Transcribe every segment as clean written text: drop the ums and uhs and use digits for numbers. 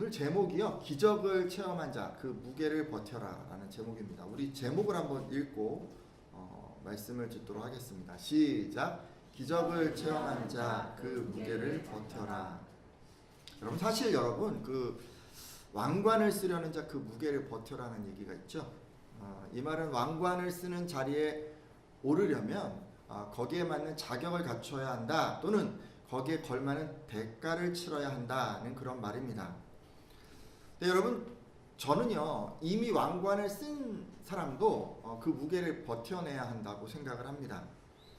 오늘 제목이요, 기적을 체험한 자 그 무게를 버텨라 라는 제목입니다. 우리 제목을 한번 읽고 말씀을 듣도록 하겠습니다. 시작. 기적을 체험한 자 그 무게를 버텨라. 여러분, 사실 여러분, 그 왕관을 쓰려는 자 그 무게를 버텨라는 얘기가 있죠. 이 말은 왕관을 쓰는 자리에 오르려면 거기에 맞는 자격을 갖춰야 한다, 또는 거기에 걸맞는 대가를 치러야 한다는 그런 말입니다. 네, 여러분, 저는요, 이미 왕관을 쓴 사람도 그 무게를 버텨내야 한다고 생각을 합니다.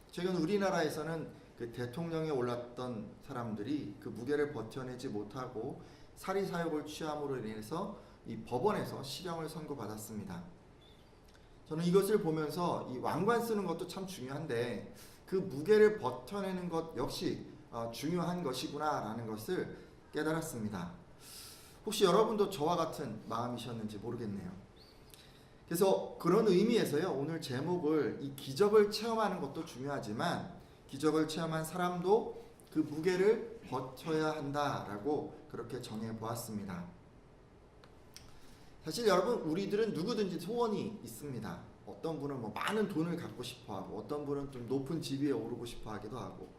최근 우리나라에서는 그 대통령에 올랐던 사람들이 그 무게를 버텨내지 못하고 사리사욕을 취함으로 인해서 이 법원에서 실형을 선고받았습니다. 저는 이것을 보면서 이 왕관 쓰는 것도 참 중요한데 그 무게를 버텨내는 것 역시 중요한 것이구나 라는 것을 깨달았습니다. 혹시 여러분도 저와 같은 마음이셨는지 모르겠네요. 그래서 그런 의미에서요, 오늘 제목을 이 기적을 체험하는 것도 중요하지만 기적을 체험한 사람도 그 무게를 버텨야 한다라고 그렇게 정해 보았습니다. 사실 여러분, 우리들은 누구든지 소원이 있습니다. 어떤 분은 뭐 많은 돈을 갖고 싶어 하고, 어떤 분은 좀 높은 집 위에 오르고 싶어 하기도 하고,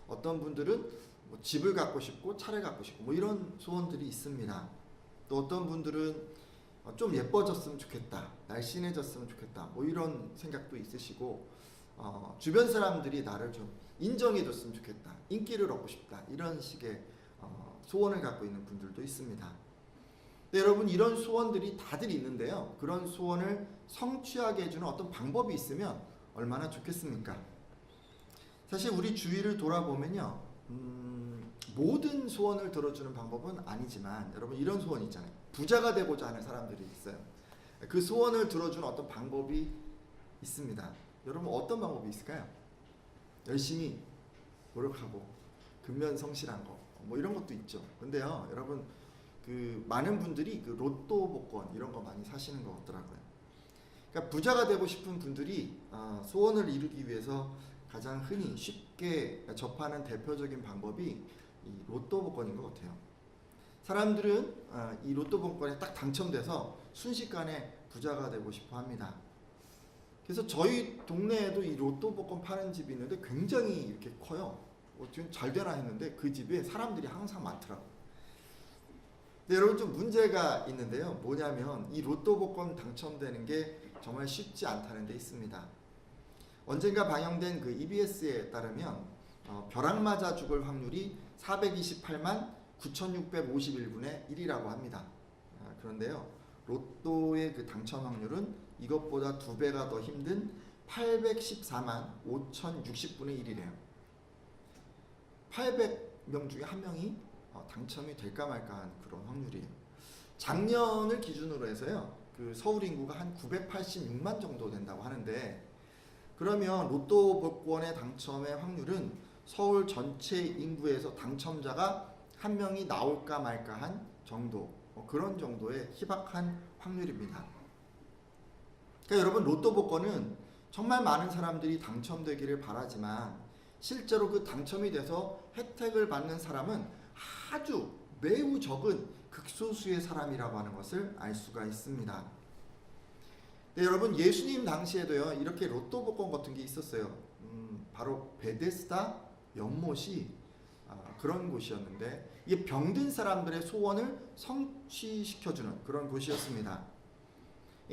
어떤 분들은 뭐 집을 갖고 싶고 차를 갖고 싶고 뭐 이런 소원들이 있습니다. 또 어떤 분들은 좀 예뻐졌으면 좋겠다, 날씬해졌으면 좋겠다, 뭐 이런 생각도 있으시고, 주변 사람들이 나를 좀 인정해줬으면 좋겠다, 인기를 얻고 싶다, 이런 식의 소원을 갖고 있는 분들도 있습니다. 네, 여러분, 이런 소원들이 다들 있는데요, 그런 소원을 성취하게 해주는 어떤 방법이 있으면 얼마나 좋겠습니까? 사실 우리 주위를 돌아보면요, 모든 소원을 들어주는 방법은 아니지만 여러분, 이런 소원이 있잖아요. 부자가 되고자 하는 사람들이 있어요. 그 소원을 들어주는 어떤 방법이 있습니다. 여러분, 어떤 방법이 있을까요? 열심히 노력하고 근면성실한 거, 뭐 이런 것도 있죠. 근데요, 여러분, 그 많은 분들이 그 로또 복권 이런 거 많이 사시는 것 같더라고요. 그러니까 부자가 되고 싶은 분들이 소원을 이루기 위해서 가장 흔히 쉽게 접하는 대표적인 방법이 이 로또 복권인 것 같아요. 사람들은 이 로또 복권에 딱 당첨돼서 순식간에 부자가 되고 싶어 합니다. 그래서 저희 동네에도 이 로또 복권 파는 집이 있는데 굉장히 이렇게 커요. 지금 잘 되나 했는데 그 집에 사람들이 항상 많더라고요. 근데 여러분, 좀 문제가 있는데요. 뭐냐면 이 로또 복권 당첨되는 게 정말 쉽지 않다는 데 있습니다. 언젠가 방영된 그 EBS에 따르면 벼락 맞아 죽을 확률이 428만 9,651분의 1이라고 합니다. 그런데요, 로또의 그 당첨 확률은 이것보다 2배가 더 힘든 814만 5,060분의 1이래요. 800명 중에 한 명이 당첨이 될까 말까 한 그런 확률이에요. 작년을 기준으로 해서요, 그 서울 인구가 한 986만 정도 된다고 하는데, 그러면 로또 복권의 당첨의 확률은 서울 전체 인구에서 당첨자가 한 명이 나올까 말까 한 정도, 그런 정도의 희박한 확률입니다. 그러니까 여러분, 로또 복권은 정말 많은 사람들이 당첨되기를 바라지만 실제로 그 당첨이 돼서 혜택을 받는 사람은 아주 매우 적은 극소수의 사람이라고 하는 것을 알 수가 있습니다. 네, 여러분, 예수님 당시에도요, 이렇게 로또 복권 같은 게 있었어요. 바로 베데스다 연못이 그런 곳이었는데, 이게 병든 사람들의 소원을 성취시켜주는 그런 곳이었습니다.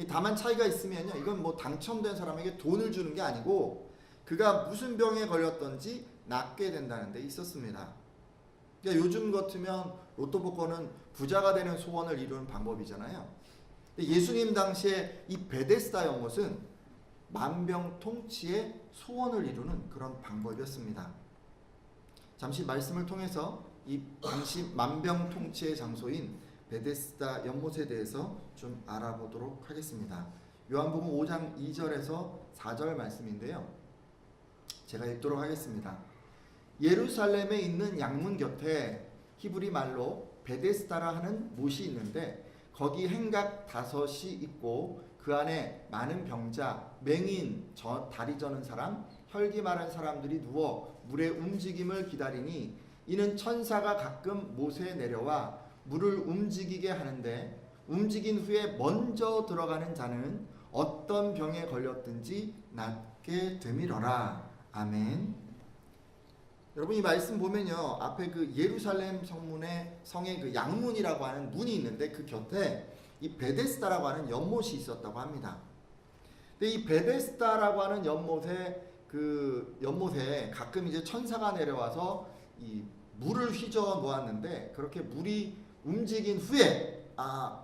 다만 차이가 있으면요, 이건 뭐 당첨된 사람에게 돈을 주는 게 아니고 그가 무슨 병에 걸렸던지 낫게 된다는 데 있었습니다. 그러니까 요즘 같으면 로또 복권은 부자가 되는 소원을 이루는 방법이잖아요. 예수님 당시에 이 베데스다 연못은 만병통치의 소원을 이루는 그런 방법이었습니다. 잠시 말씀을 통해서 이 당시 만병통치의 장소인 베데스다 연못에 대해서 좀 알아보도록 하겠습니다. 요한복음 5장 2절에서 4절 말씀인데요, 제가 읽도록 하겠습니다. 예루살렘에 있는 양문 곁에 히브리 말로 베데스다라 하는 못이 있는데 거기 행각 5이 있고 그 안에 많은 병자, 맹인, 다리 저는 사람, 혈기 마른 사람들이 누워 물의 움직임을 기다리니 이는 천사가 가끔 못에 내려와 물을 움직이게 하는데 움직인 후에 먼저 들어가는 자는 어떤 병에 걸렸든지 낫게 되밀어라. 아멘. 여러분 이 말씀 보면요, 앞에 그 예루살렘 성의 그 양문이라고 하는 문이 있는데 그 곁에 이 베데스다라고 하는 연못이 있었다고 합니다. 근데 이 베데스다라고 하는 연못에 가끔 이제 천사가 내려와서 이 물을 휘저어 놓았는데, 그렇게 물이 움직인 후에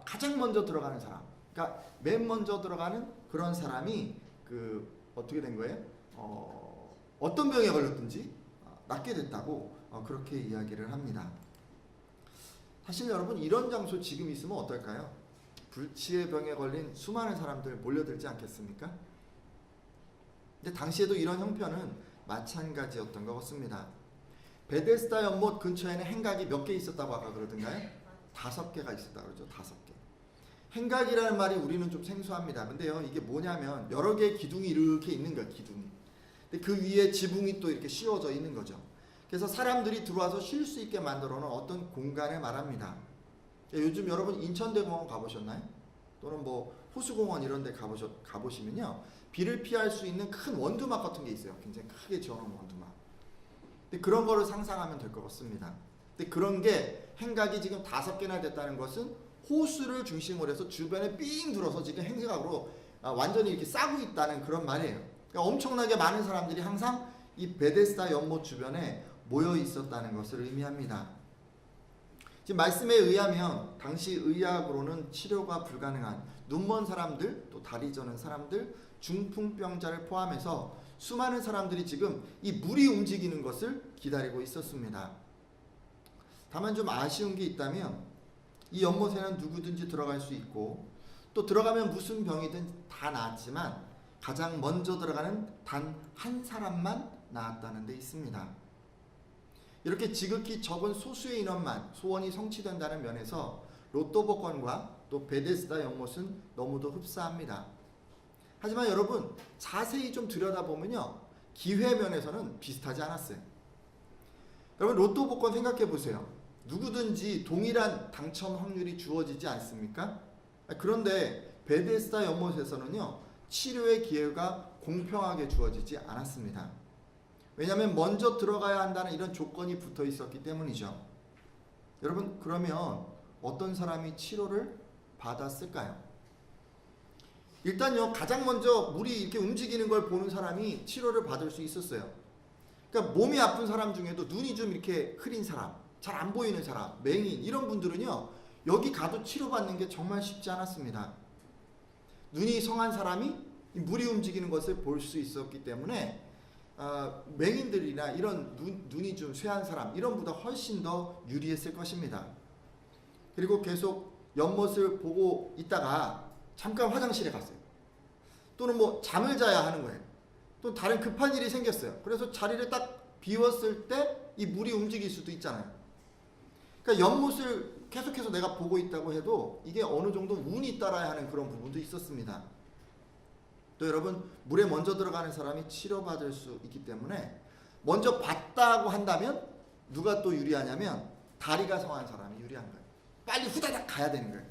가장 먼저 들어가는 사람, 그러니까 맨 먼저 들어가는 그런 사람이 어떻게 된 거예요? 어떤 병에 걸렸든지 낫게 됐다고 그렇게 이야기를 합니다. 사실 여러분 이런 장소 지금 있으면 어떨까요? 불치의 병에 걸린 수많은 사람들 몰려들지 않겠습니까? 근데 당시에도 이런 형편은 마찬가지였던 것 같습니다. 베데스다 연못 근처에는 행각이 몇 개 있었다고 아까 그러던가요? 5개가 있었다고 그러죠. 5개. 행각이라는 말이 우리는 좀 생소합니다. 근데요, 이게 뭐냐면 여러 개의 기둥이 이렇게 있는 거예요. 기둥이. 근데 그 위에 지붕이 또 이렇게 씌워져 있는 거죠. 그래서 사람들이 들어와서 쉴 수 있게 만들어 놓은 어떤 공간을 말합니다. 요즘 여러분 인천대공원 가보셨나요? 또는 뭐 호수공원 이런 데 가보시면요, 비를 피할 수 있는 큰 원두막 같은 게 있어요. 굉장히 크게 지어놓은 원두막. 근데 그런 거를 상상하면 될 것 같습니다. 근데 그런 게 행각이 지금 5개나 됐다는 것은 호수를 중심으로 해서 주변에 삥 둘러서 지금 행각으로 완전히 이렇게 싸고 있다는 그런 말이에요. 그러니까 엄청나게 많은 사람들이 항상 이 베데스다 연못 주변에 모여 있었다는 것을 의미합니다. 지금 말씀에 의하면 당시 의학으로는 치료가 불가능한 눈먼 사람들, 또 다리 저는 사람들, 중풍병자를 포함해서 수많은 사람들이 지금 이 물이 움직이는 것을 기다리고 있었습니다. 다만 좀 아쉬운 게 있다면 이 연못에는 누구든지 들어갈 수 있고, 또 들어가면 무슨 병이든 다 나았지만 가장 먼저 들어가는 단 한 사람만 나았다는 데 있습니다. 이렇게 지극히 적은 소수의 인원만 소원이 성취된다는 면에서 로또 복권과 또 베데스다 연못은 너무도 흡사합니다. 하지만 여러분 자세히 좀 들여다보면요, 기회 면에서는 비슷하지 않았어요. 여러분 로또 복권 생각해 보세요. 누구든지 동일한 당첨 확률이 주어지지 않습니까? 그런데 베데스다 연못에서는요, 치료의 기회가 공평하게 주어지지 않았습니다. 왜냐하면 먼저 들어가야 한다는 이런 조건이 붙어 있었기 때문이죠. 여러분 그러면 어떤 사람이 치료를 받았을까요? 일단요, 가장 먼저 물이 이렇게 움직이는 걸 보는 사람이 치료를 받을 수 있었어요. 그러니까 몸이 아픈 사람 중에도 눈이 좀 이렇게 흐린 사람, 잘 안 보이는 사람, 맹인 이런 분들은요, 여기 가도 치료받는 게 정말 쉽지 않았습니다. 눈이 성한 사람이 물이 움직이는 것을 볼 수 있었기 때문에 맹인들이나 이런 눈이 좀 쇠한 사람 이런 보다 훨씬 더 유리했을 것입니다. 그리고 계속 연못을 보고 있다가 잠깐 화장실에 갔어요. 또는 뭐 잠을 자야 하는 거예요. 또 다른 급한 일이 생겼어요. 그래서 자리를 딱 비웠을 때 이 물이 움직일 수도 있잖아요. 그러니까 연못을 계속해서 내가 보고 있다고 해도 이게 어느 정도 운이 따라야 하는 그런 부분도 있었습니다. 또 여러분 물에 먼저 들어가는 사람이 치료받을 수 있기 때문에 먼저 봤다고 한다면 누가 또 유리하냐면 다리가 성한 사람이 유리한 거예요. 빨리 후다닥 가야 되는 거예요.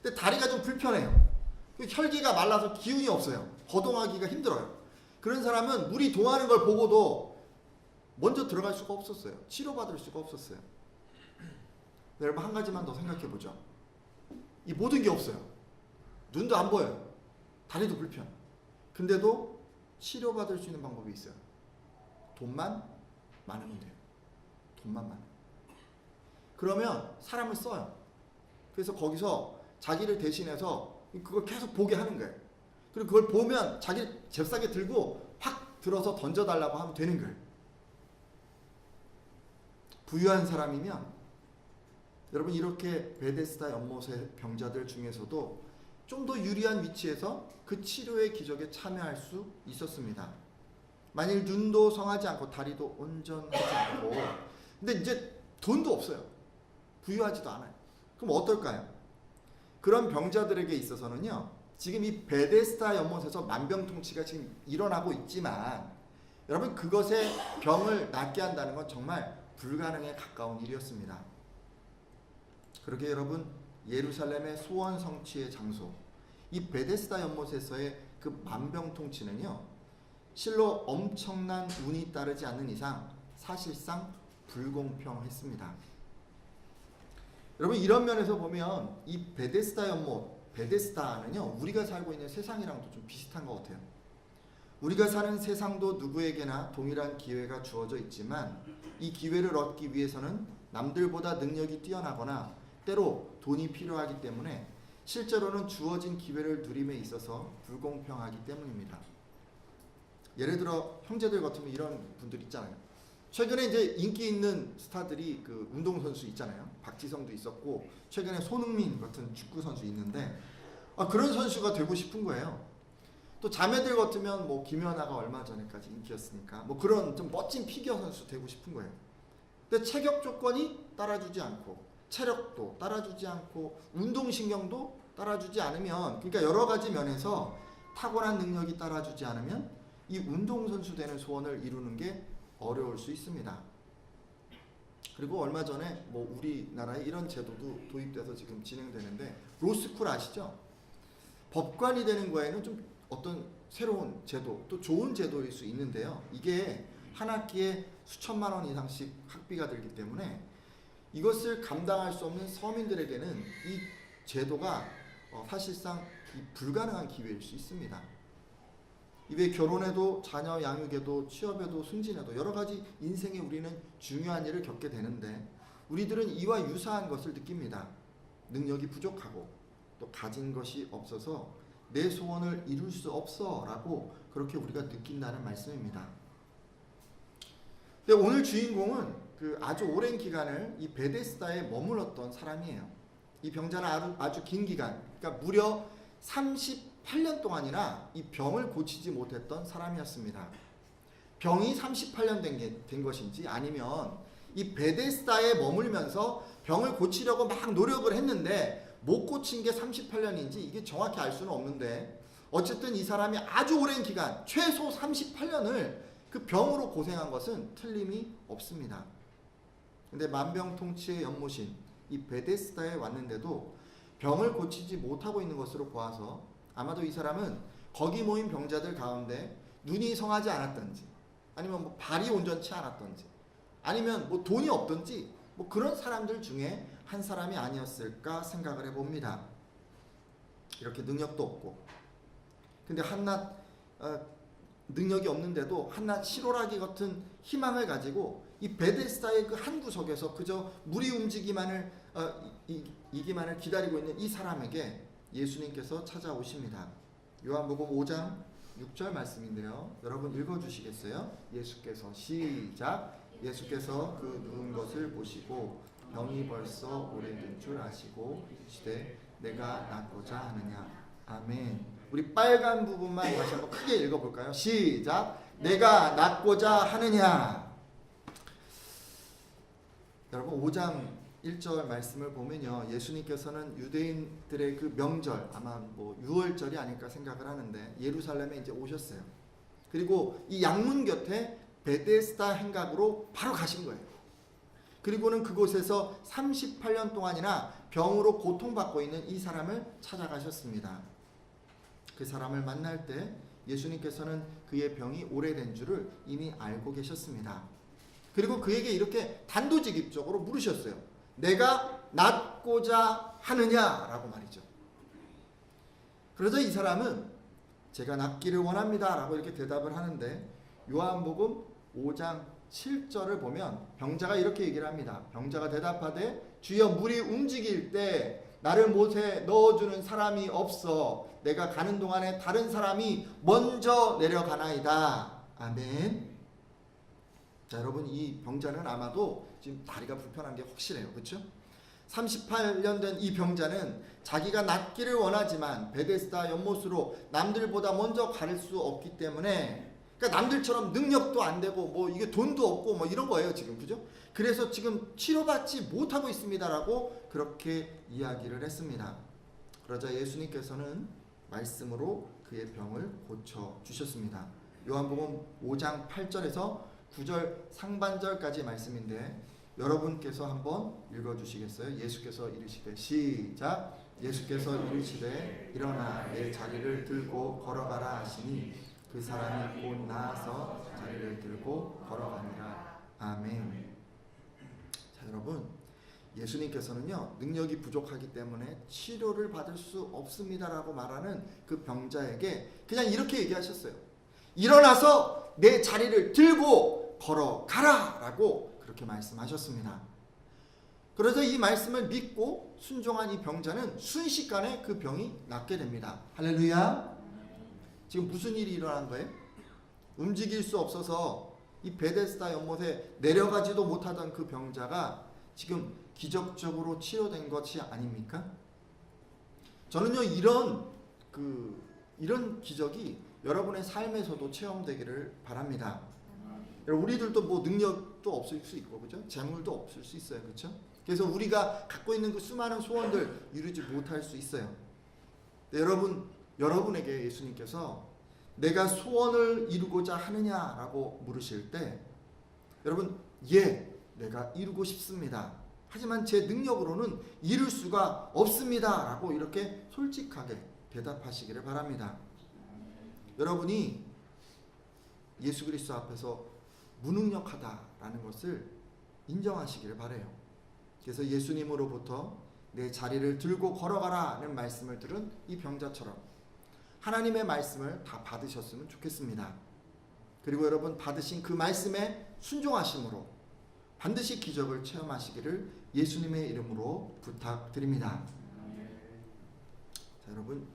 근데 다리가 좀 불편해요. 혈기가 말라서 기운이 없어요. 거동하기가 힘들어요. 그런 사람은 물이 동하는 걸 보고도 먼저 들어갈 수가 없었어요. 치료받을 수가 없었어요. 여러분 한 가지만 더 생각해 보죠. 이 모든 게 없어요. 눈도 안 보여요. 다리도 불편. 근데도 치료받을 수 있는 방법이 있어요. 돈만 많으면 돼요. 돈만 많으면. 그러면 사람을 써요. 그래서 거기서 자기를 대신해서 그걸 계속 보게 하는 거예요. 그리고 그걸 보면 자기를 잽싸게 들고 확 들어서 던져달라고 하면 되는 거예요. 부유한 사람이면 여러분 이렇게 베데스다 연못의 병자들 중에서도 좀 더 유리한 위치에서 그 치료의 기적에 참여할 수 있었습니다. 만일 눈도 성하지 않고 다리도 온전하지 않고, 근데 이제 돈도 없어요. 부유하지도 않아요. 그럼 어떨까요? 그런 병자들에게 있어서는요, 지금 이 베데스다 연못에서 만병통치가 지금 일어나고 있지만 여러분 그것의 병을 낫게 한다는 건 정말 불가능에 가까운 일이었습니다. 그러게 여러분, 예루살렘의 소원 성취의 장소, 이 베데스다 연못에서의 그 만병통치는요, 실로 엄청난 운이 따르지 않는 이상 사실상 불공평했습니다. 여러분, 이런 면에서 보면 이 베데스다 연못, 베데스다는요, 우리가 살고 있는 세상이랑도 좀 비슷한 것 같아요. 우리가 사는 세상도 누구에게나 동일한 기회가 주어져 있지만 이 기회를 얻기 위해서는 남들보다 능력이 뛰어나거나 때로 돈이 필요하기 때문에 실제로는 주어진 기회를 누림에 있어서 불공평하기 때문입니다. 예를 들어 형제들 같으면 이런 분들 있잖아요. 최근에 이제 인기 있는 스타들이 그 운동선수 있잖아요. 박지성도 있었고 최근에 손흥민 같은 축구 선수 있는데 그런 선수가 되고 싶은 거예요. 또 자매들 같으면 뭐 김연아가 얼마 전에까지 인기였으니까 뭐 그런 좀 멋진 피겨 선수 되고 싶은 거예요. 근데 체격 조건이 따라주지 않고 체력도 따라주지 않고 운동신경도 따라주지 않으면, 그러니까 여러 가지 면에서 탁월한 능력이 따라주지 않으면 이 운동선수 되는 소원을 이루는 게 어려울 수 있습니다. 그리고 얼마 전에 뭐 우리나라에 이런 제도도 도입돼서 지금 진행되는데, 로스쿨 아시죠? 법관이 되는 거에는 좀 어떤 새로운 제도, 또 좋은 제도일 수 있는데요. 이게 한 학기에 수천만 원 이상씩 학비가 들기 때문에 이것을 감당할 수 없는 서민들에게는 이 제도가 사실상 불가능한 기회일 수 있습니다. 이외 결혼에도 자녀 양육에도 취업에도 승진에도 여러 가지 인생에 우리는 중요한 일을 겪게 되는데 우리들은 이와 유사한 것을 느낍니다. 능력이 부족하고 또 가진 것이 없어서 내 소원을 이룰 수 없어 라고 그렇게 우리가 느낀다는 말씀입니다. 근데 오늘 주인공은 그 아주 오랜 기간을 이 베데스다에 머물렀던 사람이에요. 이 병자는 아주 긴 기간, 그러니까 무려 38년 동안이나 이 병을 고치지 못했던 사람이었습니다. 병이 38년 된 것인지 아니면 이 베데스다에 머물면서 병을 고치려고 막 노력을 했는데 못 고친 게 38년인지 이게 정확히 알 수는 없는데 어쨌든 이 사람이 아주 오랜 기간, 최소 38년을 그 병으로 고생한 것은 틀림이 없습니다. 근데 만병통치의 연못인 이 베데스다에 왔는데도 병을 고치지 못하고 있는 것으로 보아서 아마도 이 사람은 거기 모인 병자들 가운데 눈이 성하지 않았던지 아니면 뭐 발이 온전치 않았던지 아니면 뭐 돈이 없던지 뭐 그런 사람들 중에 한 사람이 아니었을까 생각을 해봅니다. 이렇게 능력도 없고 근데 한낱 능력이 없는데도 한낱 실오라기 같은 희망을 가지고 이 베데스다의 그 한 구석에서 그저 물이 움직이기만을 기다리고 있는 이 사람에게 예수님께서 찾아오십니다. 요한복음 5장 6절 말씀인데요. 여러분 읽어주시겠어요? 예수께서 시작. 예수께서 그 누운 것을 보시고 병이 벌써 오래된 줄 아시고 시되 내가 낫고자 하느냐. 아멘. 우리 빨간 부분만 다시 한번 크게 읽어볼까요? 시작. 내가 낫고자 하느냐. 여러분 5장 1절 말씀을 보면요, 예수님께서는 유대인들의 그 명절, 아마 뭐 유월절이 아닐까 생각을 하는데 예루살렘에 이제 오셨어요. 그리고 이 양문 곁에 베데스다 행각으로 바로 가신 거예요. 그리고는 그곳에서 38년 동안이나 병으로 고통받고 있는 이 사람을 찾아가셨습니다. 그 사람을 만날 때 예수님께서는 그의 병이 오래된 줄을 이미 알고 계셨습니다. 그리고 그에게 이렇게 단도직입적으로 물으셨어요. 내가 낫고자 하느냐라고 말이죠. 그러자 이 사람은 제가 낫기를 원합니다 라고 이렇게 대답을 하는데 요한복음 5장 7절을 보면 병자가 이렇게 얘기를 합니다. 병자가 대답하되 주여 물이 움직일 때 나를 못에 넣어주는 사람이 없어 내가 가는 동안에 다른 사람이 먼저 내려가나이다. 아멘. 자, 여러분 이 병자는 아마도 지금 다리가 불편한 게 확실해요. 그렇죠? 38년 된 이 병자는 자기가 낫기를 원하지만 베데스다 연못으로 남들보다 먼저 갈 수 없기 때문에, 그러니까 남들처럼 능력도 안 되고 뭐 이게 돈도 없고 뭐 이런 거예요 지금. 그죠? 그래서 지금 치료받지 못하고 있습니다라고 그렇게 이야기를 했습니다. 그러자 예수님께서는 말씀으로 그의 병을 고쳐 주셨습니다. 요한복음 5장 8절에서 9절 상반절까지 말씀인데 여러분께서 한번 읽어주시겠어요? 예수께서 이르시되 시작. 예수께서 이르시되 일어나 내 자리를 들고 걸어가라 하시니 그 사람이 곧 나아서 자리를 들고 걸어가니라. 아멘. 자, 여러분, 예수님께서는요 능력이 부족하기 때문에 치료를 받을 수 없습니다라고 말하는 그 병자에게 그냥 이렇게 얘기하셨어요. 일어나서 내 자리를 들고 걸어가라 라고 그렇게 말씀하셨습니다. 그래서 이 말씀을 믿고 순종한 이 병자는 순식간에 그 병이 낫게 됩니다. 할렐루야. 지금 무슨 일이 일어난 거예요? 움직일 수 없어서 이 베데스다 연못에 내려가지도 못하던 그 병자가 지금 기적적으로 치료된 것이 아닙니까? 저는요 이런 기적이 여러분의 삶에서도 체험되기를 바랍니다. 우리들도 뭐 능력도 없을 수 있고, 그죠? 재물도 없을 수 있어요, 그렇죠? 그래서 우리가 갖고 있는 그 수많은 소원들 이루지 못할 수 있어요. 여러분에게 예수님께서 내가 소원을 이루고자 하느냐라고 물으실 때, 여러분, 예, 내가 이루고 싶습니다. 하지만 제 능력으로는 이룰 수가 없습니다. 라고 이렇게 솔직하게 대답하시기를 바랍니다. 여러분이 예수 그리스도 앞에서 무능력하다라는 것을 인정하시기를 바라요. 그래서 예수님으로부터 내 자리를 들고 걸어가라는 말씀을 들은 이 병자처럼 하나님의 말씀을 다 받으셨으면 좋겠습니다. 그리고 여러분 받으신 그 말씀에 순종하심으로 반드시 기적을 체험하시기를 예수님의 이름으로 부탁드립니다. 자, 여러분,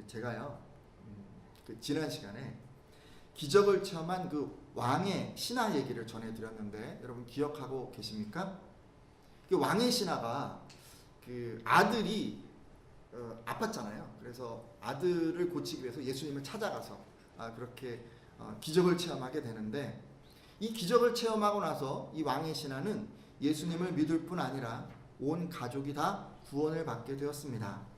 제가요 지난 시간에 기적을 체험한 그 왕의 신하 얘기를 전해드렸는데 여러분 기억하고 계십니까? 그 왕의 신하가 그 아들이 아팠잖아요. 그래서 아들을 고치기 위해서 예수님을 찾아가서 그렇게 기적을 체험하게 되는데, 이 기적을 체험하고 나서 이 왕의 신하는 예수님을 믿을 뿐 아니라 온 가족이 다 구원을 받게 되었습니다.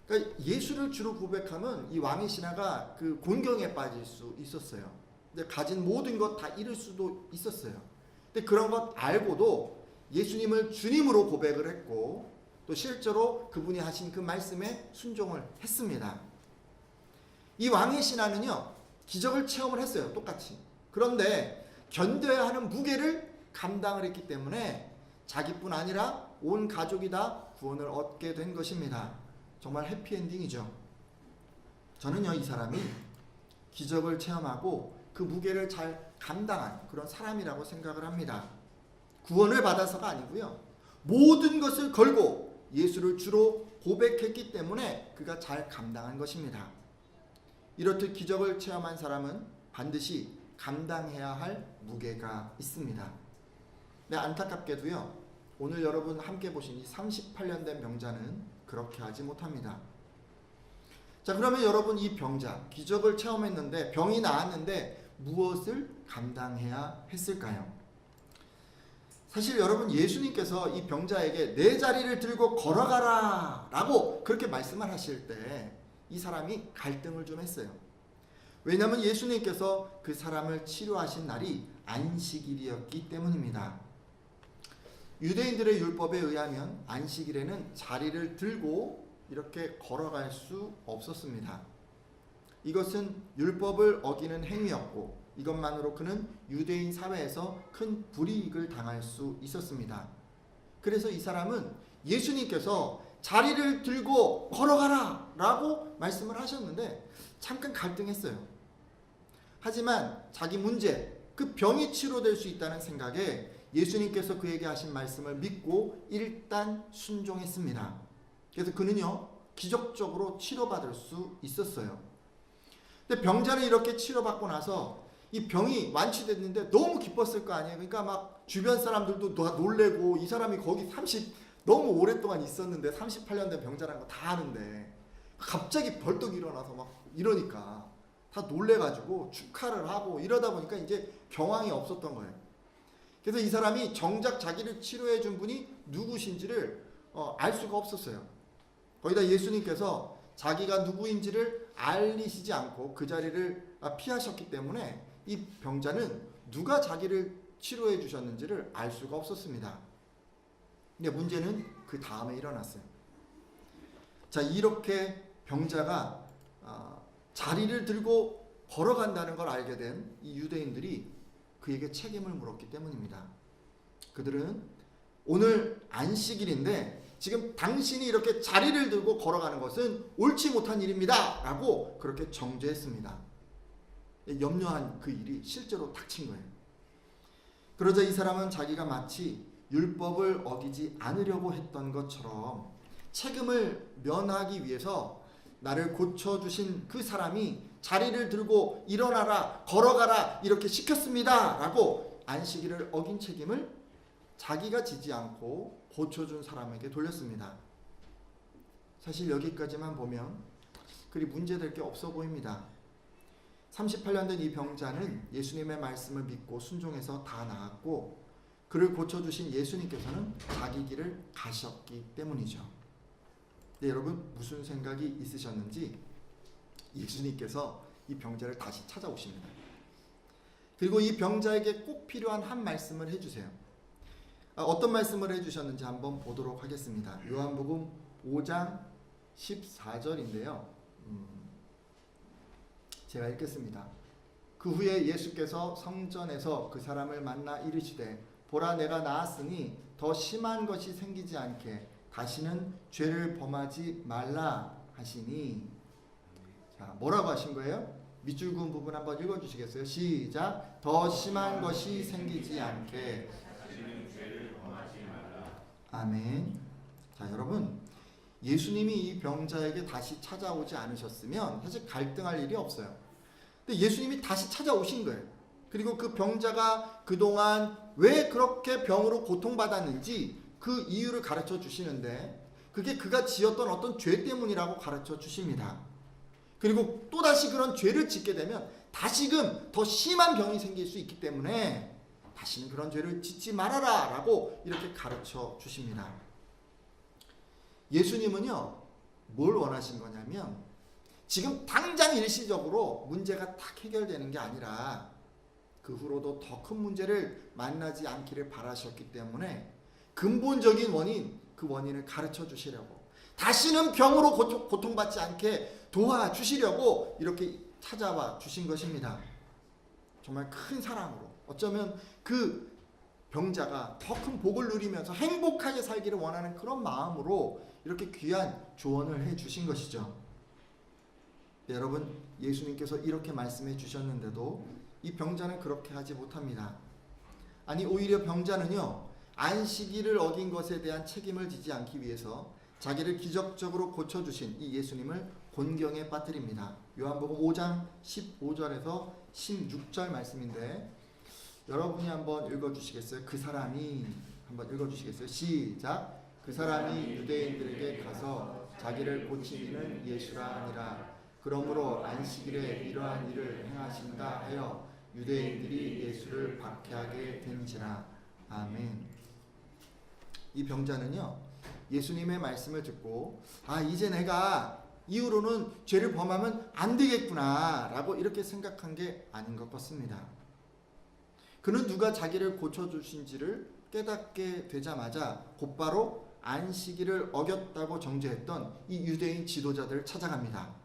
그러니까 예수를 주로 고백하면 이 왕의 신하가 그 곤경에 빠질 수 있었어요. 근데 가진 모든 것 다 잃을 수도 있었어요. 근데 그런 것 알고도 예수님을 주님으로 고백을 했고 또 실제로 그분이 하신 그 말씀에 순종을 했습니다. 이 왕의 신하는요 기적을 체험을 했어요. 똑같이. 그런데 견뎌야 하는 무게를 감당을 했기 때문에 자기뿐 아니라 온 가족이 다 구원을 얻게 된 것입니다. 정말 해피엔딩이죠. 저는요 이 사람이 기적을 체험하고 그 무게를 잘 감당한 그런 사람이라고 생각을 합니다. 구원을 받아서가 아니고요, 모든 것을 걸고 예수를 주로 고백했기 때문에 그가 잘 감당한 것입니다. 이렇듯 기적을 체험한 사람은 반드시 감당해야 할 무게가 있습니다. 네, 안타깝게도요 오늘 여러분 함께 보신 이 38년 된 병자는 그렇게 하지 못합니다. 자, 그러면 여러분 이 병자 기적을 체험했는데 병이 나았는데 무엇을 감당해야 했을까요? 사실 여러분 예수님께서 이 병자에게 내 자리를 들고 걸어가라 라고 그렇게 말씀을 하실 때 이 사람이 갈등을 좀 했어요. 왜냐하면 예수님께서 그 사람을 치료하신 날이 안식일이었기 때문입니다. 유대인들의 율법에 의하면 안식일에는 자리를 들고 이렇게 걸어갈 수 없었습니다. 이것은 율법을 어기는 행위였고 이것만으로 그는 유대인 사회에서 큰 불이익을 당할 수 있었습니다. 그래서 이 사람은 예수님께서 자리를 들고 걸어가라 라고 말씀을 하셨는데 잠깐 갈등했어요. 하지만 자기 문제, 그 병이 치료될 수 있다는 생각에 예수님께서 그에게 하신 말씀을 믿고 일단 순종했습니다. 그래서 그는요 기적적으로 치료받을 수 있었어요. 근데 병자는 이렇게 치료받고 나서 이 병이 완치됐는데 너무 기뻤을 거 아니에요. 그러니까 막 주변 사람들도 다 놀래고, 이 사람이 거기 너무 오랫동안 있었는데 38년 된 병자라는 거 다 아는데 갑자기 벌떡 일어나서 막 이러니까 다 놀래가지고 축하를 하고 이러다 보니까 이제 경황이 없었던 거예요. 그래서 이 사람이 정작 자기를 치료해 준 분이 누구신지를 알 수가 없었어요. 거기다 예수님께서 자기가 누구인지를 알리시지 않고 그 자리를 피하셨기 때문에 이 병자는 누가 자기를 치료해 주셨는지를 알 수가 없었습니다. 근데 문제는 그 다음에 일어났어요. 자, 이렇게 병자가 자리를 들고 걸어간다는 걸 알게 된 이 유대인들이 그에게 책임을 물었기 때문입니다. 그들은 오늘 안식일인데 지금 당신이 이렇게 자리를 들고 걸어가는 것은 옳지 못한 일입니다 라고 그렇게 정죄했습니다. 염려한 그 일이 실제로 닥친 거예요. 그러자 이 사람은 자기가 마치 율법을 어기지 않으려고 했던 것처럼 책임을 면하기 위해서 나를 고쳐주신 그 사람이 자리를 들고 일어나라, 걸어가라 이렇게 시켰습니다 라고 안식일을 어긴 책임을 자기가 지지 않고 고쳐준 사람에게 돌렸습니다. 사실 여기까지만 보면 그리 문제될 게 없어 보입니다. 38년 된 이 병자는 예수님의 말씀을 믿고 순종해서 다 나았고 그를 고쳐주신 예수님께서는 자기 길을 가셨기 때문이죠. 네, 여러분 무슨 생각이 있으셨는지 예수님께서 이 병자를 다시 찾아오십니다. 그리고 이 병자에게 꼭 필요한 한 말씀을 해주세요. 어떤 말씀을 해주셨는지 한번 보도록 하겠습니다. 요한복음 5장 14절인데요. 제가 읽겠습니다. 그 후에 예수께서 성전에서 그 사람을 만나 이르시되 보라 내가 나았으니 더 심한 것이 생기지 않게 다시는 죄를 범하지 말라 하시니. 자, 뭐라고 하신 거예요? 밑줄 그은 부분 한번 읽어주시겠어요? 시작. 더 심한 것이 생기지 않게 다시는 죄를 범하지 말라. 아멘. 자, 여러분 예수님이 이 병자에게 다시 찾아오지 않으셨으면 사실 갈등할 일이 없어요. 근데 예수님이 다시 찾아오신 거예요. 그리고 그 병자가 그동안 왜 그렇게 병으로 고통받았는지 그 이유를 가르쳐 주시는데 그게 그가 지었던 어떤 죄 때문이라고 가르쳐 주십니다. 그리고 또다시 그런 죄를 짓게 되면 다시금 더 심한 병이 생길 수 있기 때문에 다시는 그런 죄를 짓지 말아라 라고 이렇게 가르쳐 주십니다. 예수님은요 뭘 원하신 거냐면 지금 당장 일시적으로 문제가 딱 해결되는 게 아니라 그 후로도 더 큰 문제를 만나지 않기를 바라셨기 때문에 근본적인 원인, 그 원인을 가르쳐 주시려고 다시는 병으로 고통받지 않게 도와주시려고 이렇게 찾아와 주신 것입니다. 정말 큰 사랑으로 어쩌면 그 병자가 더 큰 복을 누리면서 행복하게 살기를 원하는 그런 마음으로 이렇게 귀한 조언을 해 주신 것이죠. 네, 여러분 예수님께서 이렇게 말씀해 주셨는데도 이 병자는 그렇게 하지 못합니다. 아니 오히려 병자는요 안식일을 어긴 것에 대한 책임을 지지 않기 위해서 자기를 기적적으로 고쳐주신 이 예수님을 곤경에 빠뜨립니다. 요한복음 5장 15절에서 16절 말씀인데 여러분이 한번 읽어주시겠어요? 그 사람이 한번 읽어주시겠어요? 시작. 그 사람이 유대인들에게 가서 자기를 고친 이는 예수라 하니라. 그러므로 안식일에 이러한 일을 행하신다 하여 유대인들이 예수를 박해하게 된지라. 아멘. 이 병자는요 예수님의 말씀을 듣고 이제 내가 이후로는 죄를 범하면 안 되겠구나 라고 이렇게 생각한 게 아닌 것 같습니다. 그는 누가 자기를 고쳐주신지를 깨닫게 되자마자 곧바로 안식일을 어겼다고 정죄했던 이 유대인 지도자들을 찾아갑니다.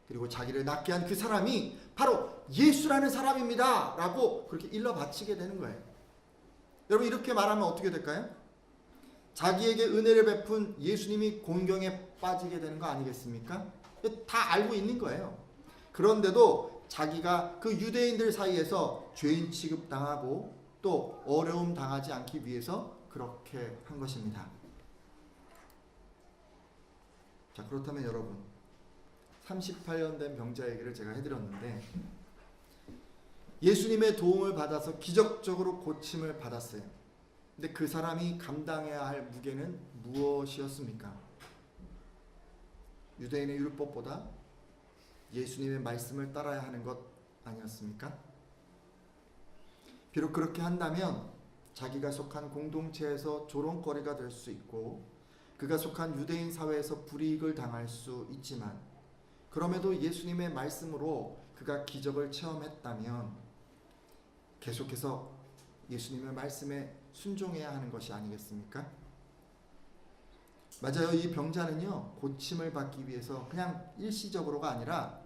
그리고 자기를 낫게 한 그 사람이 바로 예수라는 사람입니다 라고 그렇게 일러 바치게 되는 거예요. 여러분 이렇게 말하면 어떻게 될까요? 자기에게 은혜를 베푼 예수님이 곤경에 빠지게 되는 거 아니겠습니까? 다 알고 있는 거예요. 그런데도 자기가 그 유대인들 사이에서 죄인 취급당하고 또 어려움 당하지 않기 위해서 그렇게 한 것입니다. 자, 그렇다면 여러분 38년 된 병자 얘기를 제가 해드렸는데 예수님의 도움을 받아서 기적적으로 고침을 받았어요. 근데 그 사람이 감당해야 할 무게는 무엇이었습니까? 유대인의 율법보다 예수님의 말씀을 따라야 하는 것 아니었습니까? 비록 그렇게 한다면 자기가 속한 공동체에서 조롱거리가 될 수 있고 그가 속한 유대인 사회에서 불이익을 당할 수 있지만 그럼에도 예수님의 말씀으로 그가 기적을 체험했다면 계속해서 예수님의 말씀에 순종해야 하는 것이 아니겠습니까? 맞아요. 이 병자는요, 고침을 받기 위해서 그냥 일시적으로가 아니라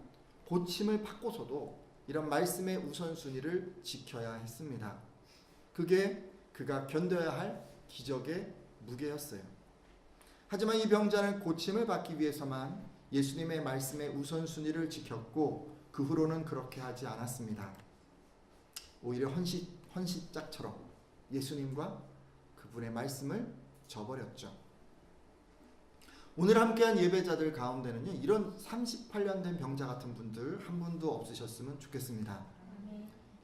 고침을 받고서도 이런 말씀의 우선순위를 지켜야 했습니다. 그게 그가 견뎌야 할 기적의 무게였어요. 하지만 이 병자는 고침을 받기 위해서만 예수님의 말씀의 우선순위를 지켰고 그 후로는 그렇게 하지 않았습니다. 오히려 헌신짝처럼 예수님과 그분의 말씀을 저버렸죠. 오늘 함께한 예배자들 가운데는요, 이런 38년 된 병자 같은 분들 한 분도 없으셨으면 좋겠습니다.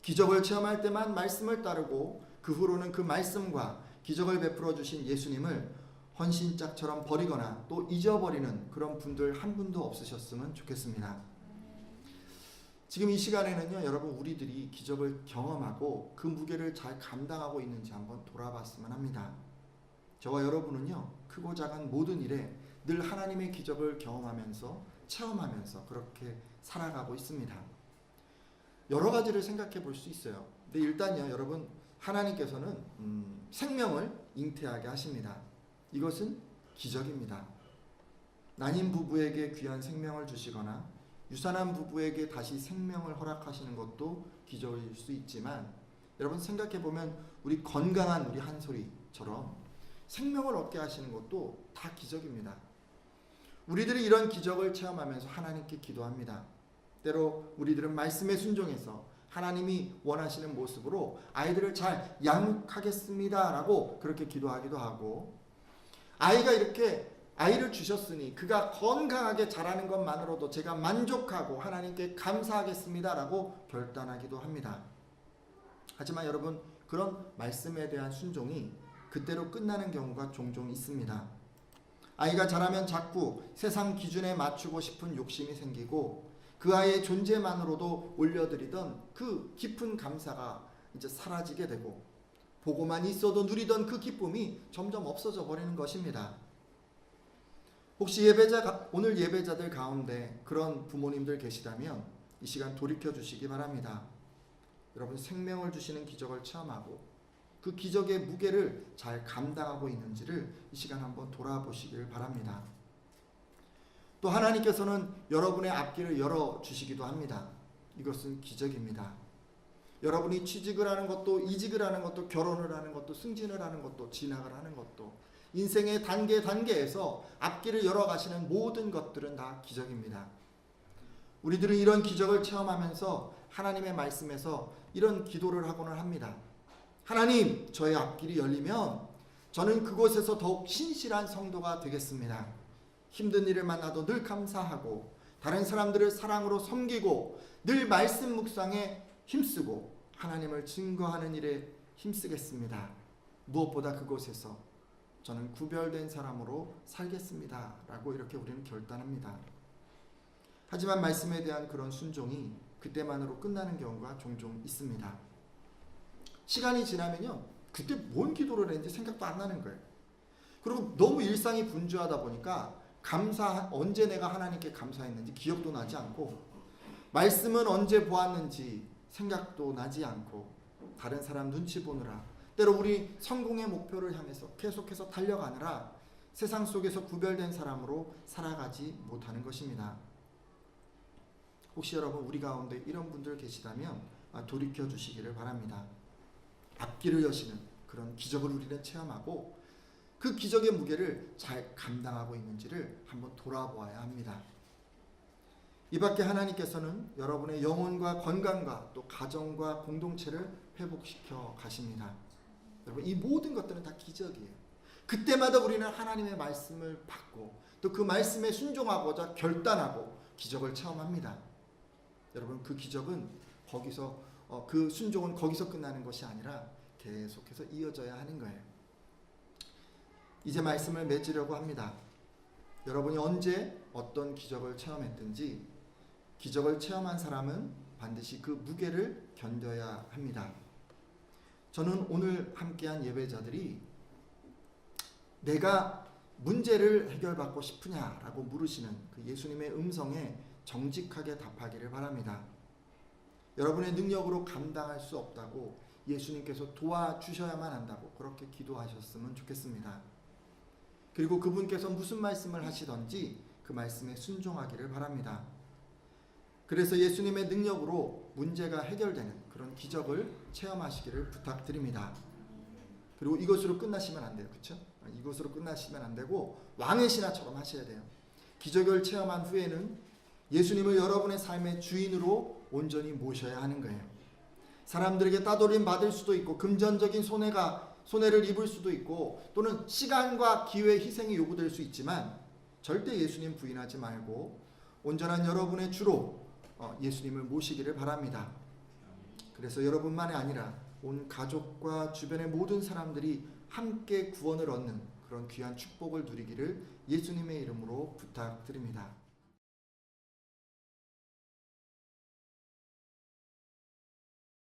기적을 체험할 때만 말씀을 따르고 그 후로는 그 말씀과 기적을 베풀어 주신 예수님을 헌신짝처럼 버리거나 또 잊어버리는 그런 분들 한 분도 없으셨으면 좋겠습니다. 지금 이 시간에는요, 여러분 우리들이 기적을 경험하고 그 무게를 잘 감당하고 있는지 한번 돌아봤으면 합니다. 저와 여러분은요, 크고 작은 모든 일에 늘 하나님의 기적을 경험하면서 체험하면서 그렇게 살아가고 있습니다. 여러 가지를 생각해 볼 수 있어요. 근데 일단요, 여러분 하나님께서는 생명을 잉태하게 하십니다. 이것은 기적입니다. 난임 부부에게 귀한 생명을 주시거나 유산한 부부에게 다시 생명을 허락하시는 것도 기적일 수 있지만, 여러분 생각해 보면 우리 건강한 우리 한솔이처럼 생명을 얻게 하시는 것도 다 기적입니다. 우리들이 이런 기적을 체험하면서 하나님께 기도합니다. 때로 우리들은 말씀에 순종해서 하나님이 원하시는 모습으로 아이들을 잘 양육하겠습니다 라고 그렇게 기도하기도 하고, 아이가 이렇게 아이를 주셨으니 그가 건강하게 자라는 것만으로도 제가 만족하고 하나님께 감사하겠습니다 라고 결단하기도 합니다. 하지만 여러분, 그런 말씀에 대한 순종이 그때로 끝나는 경우가 종종 있습니다. 아이가 자라면 자꾸 세상 기준에 맞추고 싶은 욕심이 생기고 그 아이의 존재만으로도 올려드리던 그 깊은 감사가 이제 사라지게 되고 보고만 있어도 누리던 그 기쁨이 점점 없어져 버리는 것입니다. 혹시 오늘 예배자들 가운데 그런 부모님들 계시다면 이 시간 돌이켜 주시기 바랍니다. 여러분 생명을 주시는 기적을 체험하고 그 기적의 무게를 잘 감당하고 있는지를 이 시간 한번 돌아보시길 바랍니다. 또 하나님께서는 여러분의 앞길을 열어주시기도 합니다. 이것은 기적입니다. 여러분이 취직을 하는 것도 이직을 하는 것도 결혼을 하는 것도 승진을 하는 것도 진학을 하는 것도 인생의 단계에서 앞길을 열어가시는 모든 것들은 다 기적입니다. 우리들은 이런 기적을 체험하면서 하나님의 말씀에서 이런 기도를 하고는 합니다. 하나님, 저의 앞길이 열리면 저는 그곳에서 더욱 신실한 성도가 되겠습니다. 힘든 일을 만나도 늘 감사하고 다른 사람들을 사랑으로 섬기고 늘 말씀 묵상에 힘쓰고 하나님을 증거하는 일에 힘쓰겠습니다. 무엇보다 그곳에서 저는 구별된 사람으로 살겠습니다 라고 이렇게 우리는 결단합니다. 하지만 말씀에 대한 그런 순종이 그때만으로 끝나는 경우가 종종 있습니다. 시간이 지나면요, 그때 뭔 기도를 했는지 생각도 안 나는 거예요. 그리고 너무 일상이 분주하다 보니까 언제 내가 하나님께 감사했는지 기억도 나지 않고, 말씀은 언제 보았는지 생각도 나지 않고, 다른 사람 눈치 보느라, 때로 우리 성공의 목표를 향해서 계속해서 달려가느라 세상 속에서 구별된 사람으로 살아가지 못하는 것입니다. 혹시 여러분 우리 가운데 이런 분들 계시다면 돌이켜 주시기를 바랍니다. 앞길을 여시는 그런 기적을 우리는 체험하고 그 기적의 무게를 잘 감당하고 있는지를 한번 돌아보아야 합니다. 이 밖에 하나님께서는 여러분의 영혼과 건강과 또 가정과 공동체를 회복시켜 가십니다. 여러분 이 모든 것들은 다 기적이에요. 그때마다 우리는 하나님의 말씀을 받고 또 그 말씀에 순종하고자 결단하고 기적을 체험합니다. 여러분 그 기적은 거기서 그 순종은 거기서 끝나는 것이 아니라 계속해서 이어져야 하는 거예요. 이제 말씀을 맺으려고 합니다. 여러분이 언제 어떤 기적을 체험했든지 기적을 체험한 사람은 반드시 그 무게를 견뎌야 합니다. 저는 오늘 함께한 예배자들이 내가 문제를 해결받고 싶으냐라고 물으시는 그 예수님의 음성에 정직하게 답하기를 바랍니다. 여러분의 능력으로 감당할 수 없다고 예수님께서 도와주셔야만 한다고 그렇게 기도하셨으면 좋겠습니다. 그리고 그분께서 무슨 말씀을 하시던지 그 말씀에 순종하기를 바랍니다. 그래서 예수님의 능력으로 문제가 해결되는 그런 기적을 체험하시기를 부탁드립니다. 그리고 이것으로 끝나시면 안 돼요. 그렇죠? 이것으로 끝나시면 안 되고 왕의 신하처럼 하셔야 돼요. 기적을 체험한 후에는 예수님을 여러분의 삶의 주인으로 온전히 모셔야 하는 거예요. 사람들에게 따돌림 받을 수도 있고 금전적인 손해를 입을 수도 있고 또는 시간과 기회 희생이 요구될 수 있지만 절대 예수님 부인하지 말고 온전한 여러분의 주로 예수님을 모시기를 바랍니다. 그래서 여러분만이 아니라 온 가족과 주변의 모든 사람들이 함께 구원을 얻는 그런 귀한 축복을 누리기를 예수님의 이름으로 부탁드립니다.